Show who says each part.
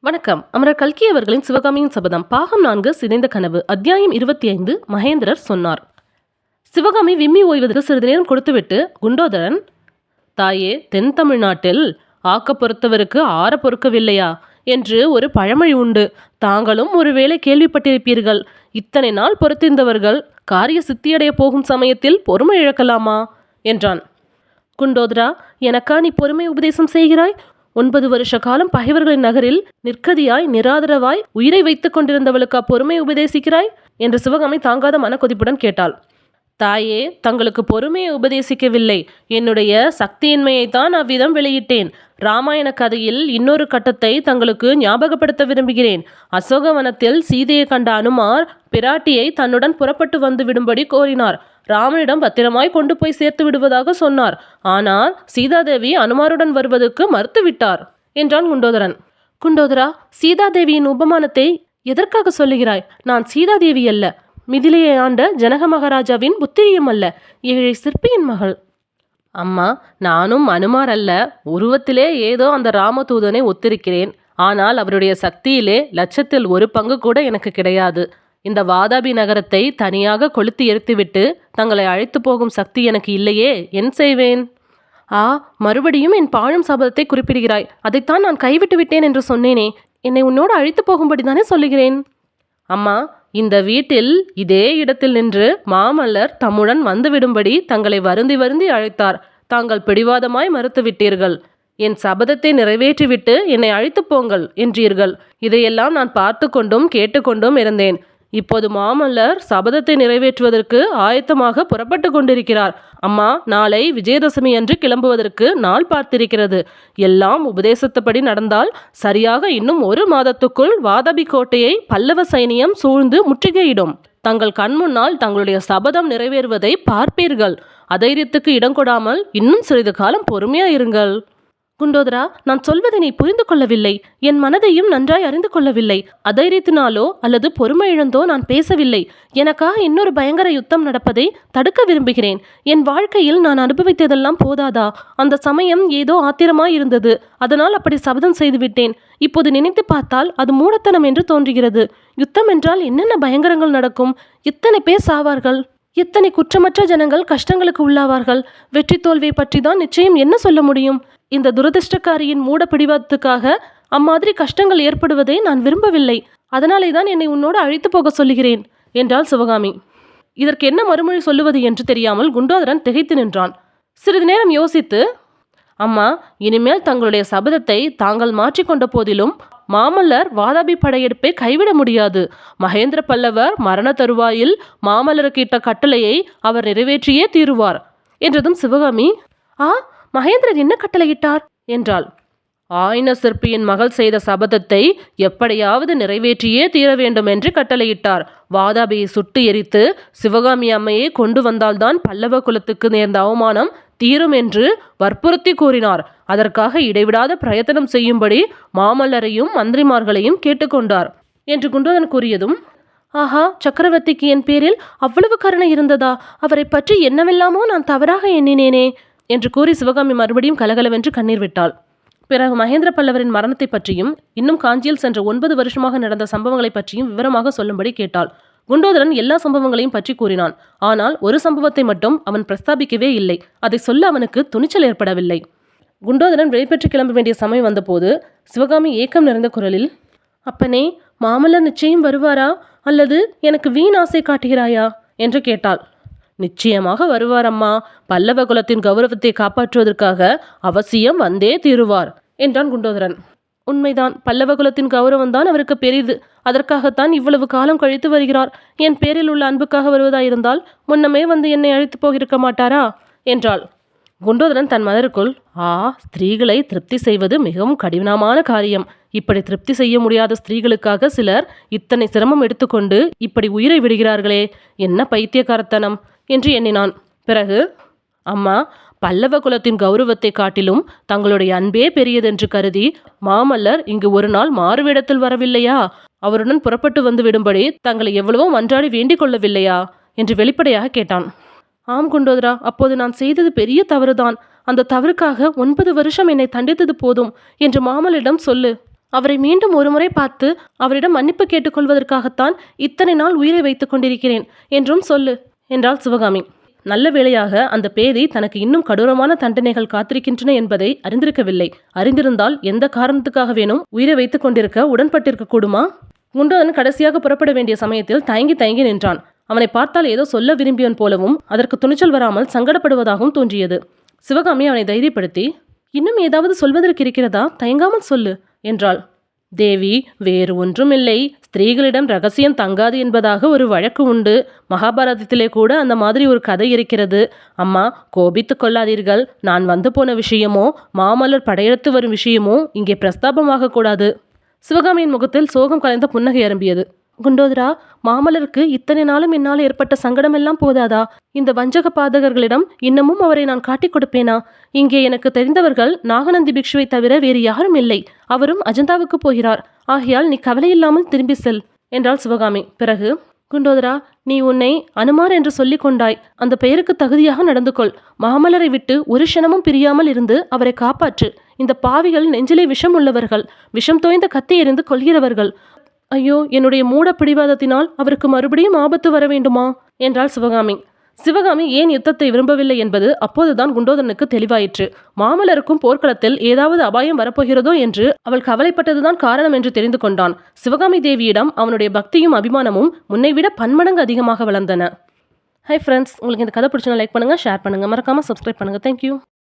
Speaker 1: வணக்கம். அமரர் கல்கி அவர்களின் சிவகாமியின் சபதம் பாகம் 4 சிதைந்த கனவு அத்தியாயம் 25. மகேந்திரர் சொன்னார். சிவகாமி விம்மி ஓய்வதற்கு சிறிது நேரம் கொடுத்துவிட்டு குண்டோதரன், தாயே, தென் தமிழ்நாட்டில் ஆக்க பொறுத்தவருக்கு ஆற பொறுக்கவில்லையா என்று ஒரு பழமொழி உண்டு. தாங்களும் ஒருவேளை கேள்விப்பட்டிருப்பீர்கள். இத்தனை நாள் பொறுத்திருந்தவர்கள் காரிய சித்தியடைய போகும் சமயத்தில் பொறுமை இழக்கலாமா என்றான். குண்டோதரா, எனக்கா நீ பொறுமை உபதேசம் செய்கிறாய்? 9 வருஷ காலம் பகைவர்களின் நகரில் நிற்கதியாய் நிராதரவாய் உயிரை வைத்துக் கொண்டிருந்தவளுக்கா பொறுமை உபதேசிக்கிறாய் என்று சிவகாமி தாங்காத மனக்கொதிப்புடன் கேட்டாள். தாயே, தங்களுக்கு பொறுமையை உபதேசிக்கவில்லை, என்னுடைய சக்தியின்மையைத்தான் அவ்விதம் வெளியிட்டேன். ராமாயண கதையில் இன்னொரு கட்டத்தை தங்களுக்கு ஞாபகப்படுத்த விரும்புகிறேன். அசோகவனத்தில் சீதையை கண்ட அனுமார் பிராட்டியை தன்னுடன் புறப்பட்டு வந்து விடும்படி கோரினார். ராமனிடம் பத்திரமாய் கொண்டு போய் சேர்த்து விடுவதாக சொன்னார். ஆனால் சீதாதேவி அனுமாருடன் வருவதற்கு மறுத்துவிட்டார் என்றான் குண்டோதரன். குண்டோதரா, சீதாதேவியின் உபமானத்தை எதற்காக சொல்லுகிறாய்? நான் சீதாதேவி அல்ல, மிதிலையை ஆண்ட ஜனக மகாராஜாவின் புத்திரியும் அல்ல, ஏழை சிற்பியின் மகள். அம்மா, நானும் அனுமார் அல்ல. உருவத்திலே ஏதோ அந்த ராமதூதனை ஒத்திருக்கிறேன். ஆனால் அவருடைய சக்தியிலே லட்சத்தில் ஒரு பங்கு கூட எனக்கு கிடையாது. இந்த வாதாபி நகரத்தை தனியாக கொளுத்தி எரித்துவிட்டு தங்களை அழைத்து போகும் சக்தி எனக்கு இல்லையே, என் செய்வேன்? மறுபடியும் என் பாழும் சபதத்தை குறிப்பிடுகிறாய். அதைத்தான் நான் கைவிட்டு விட்டேன் என்று சொன்னேனே. என்னை உன்னோடு அழைத்து போகும்படி தானே சொல்லுகிறேன். அம்மா, இந்த வீட்டில் இதே இடத்தில் நின்று மாமல்லர் தம்முடன் வந்துவிடும்படி தங்களை வருந்தி வருந்தி அழைத்தார். தாங்கள் பிடிவாதமாய் மறுத்துவிட்டீர்கள். என் சபதத்தை நிறைவேற்றிவிட்டு என்னை அழைத்து போங்கள் என்றீர்கள். இதையெல்லாம் நான் பார்த்து கொண்டும் கேட்டுக்கொண்டும் இருந்தேன். இப்போது மாமல்லர் சபதத்தை நிறைவேற்றுவதற்கு ஆயத்தமாக புறப்பட்டு கொண்டிருக்கிறார். அம்மா, நாளை விஜயதசமி அன்று கிளம்புவதற்கு நாள் பார்த்திருக்கிறது. எல்லாம் உபதேசத்தபடி நடந்தால் சரியாக இன்னும் 1 மாதத்துக்குள் வாதாபி கோட்டையை பல்லவ சைனியம் சூழ்ந்து முற்றுகையிடும். தங்கள் கண்முன்னால் தங்களுடைய சபதம் நிறைவேறுவதை பார்ப்பீர்கள். அதைரியத்துக்கு இடம் கொடாமல் இன்னும் சிறிது காலம் பொறுமையாயிருங்கள். குண்டோதரா, நான் சொல்வதை நீ புரிந்து கொள்ளவில்லை. என் மனதையும் நன்றாய் அறிந்து கொள்ளவில்லை. அதைரியத்தினாலோ அல்லது பொறுமை இழந்தோ நான் பேசவில்லை. எனக்காக இன்னொரு பயங்கர யுத்தம் நடப்பதை தடுக்க விரும்புகிறேன். என் வாழ்க்கையில் நான் அனுபவித்ததெல்லாம் போதாதா? அந்த சமயம் ஏதோ ஆத்திரமாய் இருந்தது. அதனால் அப்படி சபதம் செய்துவிட்டேன். இப்போது நினைத்து பார்த்தால் அது மூடத்தனம் என்று தோன்றுகிறது. யுத்தம் என்றால் என்னென்ன பயங்கரங்கள் நடக்கும்? எத்தனை பேர் சாவார்கள்? எத்தனை குற்றமற்ற ஜனங்கள் கஷ்டங்களுக்கு உள்ளாவார்கள்? வெற்றி தோல்வியை பற்றி தான் நிச்சயம் என்ன சொல்ல முடியும்? இந்த துரதிருஷ்டக்காரியின் மூட பிடிவாதத்துக்காக அம்மாதிரி கஷ்டங்கள் ஏற்படுவதை நான் விரும்பவில்லை. அதனாலே தான் என்னை உன்னோடு அழைத்து போக சொல்லுகிறேன் என்றாள் சிவகாமி. இதற்கு என்ன மறுமொழி சொல்லுவது என்று தெரியாமல் குண்டோதரன் திகைத்து நின்றான். சிறிது நேரம் யோசித்து, அம்மா, இனிமேல் தங்களுடைய சபதத்தை தாங்கள் மாற்றிக்கொண்ட போதிலும் மாமல்லர் வாதாபி படையெடுப்பை கைவிட முடியாது. மகேந்திர பல்லவர் மரண தருவாயில் மாமல்லருக்கு இட்ட கட்டளையை அவர் நிறைவேற்றியே தீருவார் என்றதும் சிவகாமி, மகேந்திரர் என்ன கட்டளையிட்டார் என்றாள். ஆயின சிற்பியின் மகள் செய்த சபதத்தை எப்படியாவது நிறைவேற்றியே தீர வேண்டும் என்று கட்டளையிட்டார். வாதாபியை சுட்டு எரித்து சிவகாமி அம்மையை கொண்டு வந்தால்தான் பல்லவ குலத்துக்கு நேர்ந்த அவமானம் தீரும் என்று வற்புறுத்தி கூறினார். அதற்காக இடைவிடாத பிரயத்தனம் செய்யும்படி மாமல்லரையும் மந்திரிமார்களையும் கேட்டுக்கொண்டார் என்று குண்டோதரன் கூறியதும், சக்கரவர்த்திக்கு என் பேரில் அவ்வளவு கருணை இருந்ததா? அவரை பற்றி என்னவெல்லாமோ நான் தவறாக எண்ணினேனே என்று கூறி சிவகாமி மறுபடியும் கலகலவென்று கண்ணீர் விட்டாள். பிறகு மகேந்திர பல்லவரின் மரணத்தை பற்றியும் இன்னும் காஞ்சியில் சென்ற 9 வருஷமாக நடந்த சம்பவங்களை பற்றியும் விவரமாக சொல்லும்படி கேட்டாள். குண்டோதரன் எல்லா சம்பவங்களையும் பற்றி கூறினான். ஆனால் ஒரு சம்பவத்தை மட்டும் அவன் பிரஸ்தாபிக்கவே இல்லை. அதை சொல்ல அவனுக்கு துணிச்சல் ஏற்படவில்லை. குண்டோதரன் வெளிப்பெற்று கிளம்ப வேண்டிய சமயம் வந்தபோது சிவகாமி ஏக்கம் நிறைந்த குரலில், அப்பனே, மாமல்லர் நிச்சயம் வருவாரா அல்லது எனக்கு வீண் ஆசை காட்டுகிறாயா என்று கேட்டாள். நிச்சயமாக வருவார் அம்மா. பல்லவ குலத்தின் கௌரவத்தை காப்பாற்றுவதற்காக அவசியம் வந்தே தீருவார் என்றான் குண்டோதரன். உண்மைதான், பல்லவ குலத்தின் கௌரவம்தான் அவருக்கு பெரிது. அதற்காகத்தான் இவ்வளவு காலம் கழித்து வருகிறார். என் பேரில் உள்ள அன்புக்காக வருவதாயிருந்தால் முன்னமே வந்து என்னை அழைத்து போகிருக்க மாட்டாரா என்றாள். குண்டோதரன் தன் மனதிற்குள், ஸ்திரீகளை திருப்தி செய்வது மிகவும் கடினமான காரியம். இப்படி திருப்தி செய்ய முடியாத ஸ்திரீகளுக்காக சிலர் இத்தனை சிரமம் எடுத்துக்கொண்டு இப்படி உயிரை விடுகிறார்களே, என்ன பைத்தியக்காரத்தனம் என்று எண்ணினான். பிறகு, அம்மா, பல்லவ குலத்தின் கௌரவத்தை காட்டிலும் தங்களுடைய அன்பே பெரியதென்று கருதி மாமல்லர் இங்கு ஒரு நாள் மாறுவேடத்தில் வரவில்லையா? அவருடன் புறப்பட்டு வந்து விடும்படி தங்களை எவ்வளவோ மன்றாடி வேண்டிக் கொள்ளவில்லையா என்று வெளிப்படையாக கேட்டான். ஆம் குண்டோதரா, அப்போது நான் செய்தது பெரிய தவறுதான். அந்த தவறுக்காக 9 வருஷம் என்னை தண்டித்தது போதும் என்று மாமல்லரிடம் சொல்லு. அவரை மீண்டும் ஒருமுறை பார்த்து அவரிடம் மன்னிப்பு கேட்டுக்கொள்வதற்காகத்தான் இத்தனை நாள் உயிரை வைத்துக் கொண்டிருக்கிறேன் என்றும் சொல்லு என்றாள் சிவகாமி. நல்ல வேளையாக அந்த பேதை தனக்கு இன்னும் கடூரமான தண்டனைகள் காத்திருக்கின்றன என்பதை அறிந்திருக்கவில்லை. அறிந்திருந்தால் எந்த காரணத்துக்காக வேணும் உயிரை வைத்துக் கொண்டிருக்க உடன்பட்டிருக்க கூடுமா? குண்டோதரன் கடைசியாக புறப்பட வேண்டிய சமயத்தில் தயங்கி தயங்கி நின்றான். அவனை பார்த்தால் ஏதோ சொல்ல விரும்பியவன் போலவும் அதற்கு துணிச்சல் வராமல் சங்கடப்படுவதாகவும் தோன்றியது. சிவகாமி அவனை தைரியப்படுத்தி, இன்னும் ஏதாவது சொல்வதற்கு இருக்கிறதா? தயங்காமல் சொல்லு என்றாள். தேவி, வேறு ஒன்றுமில்லை. ஸ்திரீகளிடம் ரகசியம் தங்காது என்பதாக ஒரு வழக்கு உண்டு. மகாபாரதத்திலே கூட அந்த மாதிரி ஒரு கதை இருக்கிறது. அம்மா, கோபித்து கொள்ளாதீர்கள். நான் வந்து போன விஷயமோ மாமல்லர் படையெடுத்து வரும் விஷயமோ இங்கே பிரஸ்தாபமாக கூடாது. சிவகாமியின் முகத்தில் சோகம் கலைந்த புன்னகை அரும்பியது. குண்டோதரா, மாமல்லருக்கு இத்தனை நாளும் என்னால் ஏற்பட்ட சங்கடம் எல்லாம் போதாதா? இந்த வஞ்சக பாதகர்களிடம் இன்னமும் அவரை நான் காட்டிக் கொடுப்பேனா? இங்கே எனக்கு தெரிந்தவர்கள் நாகநந்தி பிக்ஷுவை தவிர வேறு யாரும் இல்லை. அவரும் அஜந்தாவுக்கு போகிறார். ஆகையால் நீ கவலையில்லாமல் திரும்பி செல் என்றாள் சிவகாமி. பிறகு, குண்டோதரா, நீ உன்னை அனுமார் என்று சொல்லிக் கொண்டாய். அந்த பெயருக்கு தகுதியாக நடந்து கொள். மாமல்லரை விட்டு ஒரு க்ஷணமும் பிரியாமல் இருந்து அவரை காப்பாற்று. இந்த பாவிகள் நெஞ்சிலே விஷம் உள்ளவர்கள். விஷம் தோய்ந்த கத்தி எறிந்து கொள்கிறவர்கள். ஐயோ, என்னுடைய மூட பிடிவாதத்தினால் அவருக்கு மறுபடியும் ஆபத்து வர வேண்டுமா என்றாள் சிவகாமி. சிவகாமி ஏன் யுத்தத்தை விரும்பவில்லை என்பது அப்போதுதான் குண்டோதரனுக்கு தெளிவாயிற்று. மாமல்லருக்கும் போர்க்களத்தில் ஏதாவது அபாயம் வரப்போகிறதோ என்று அவள் கவலைப்பட்டதுதான் காரணம் என்று தெரிந்து கொண்டான். சிவகாமி தேவியிடம் அவனுடைய பக்தியும் அபிமானமும் முன்னைவிட பன்மடங்கு அதிகமாக வளர்ந்தன. ஹை ஃப்ரெண்ட்ஸ், உங்களுக்கு இந்த கதை பிடிச்சா லைக் பண்ணுங்கள், ஷேர் பண்ணுங்கள், மறக்காமல் சப்ஸ்கிரைப் பண்ணுங்கள். தேங்க்யூ.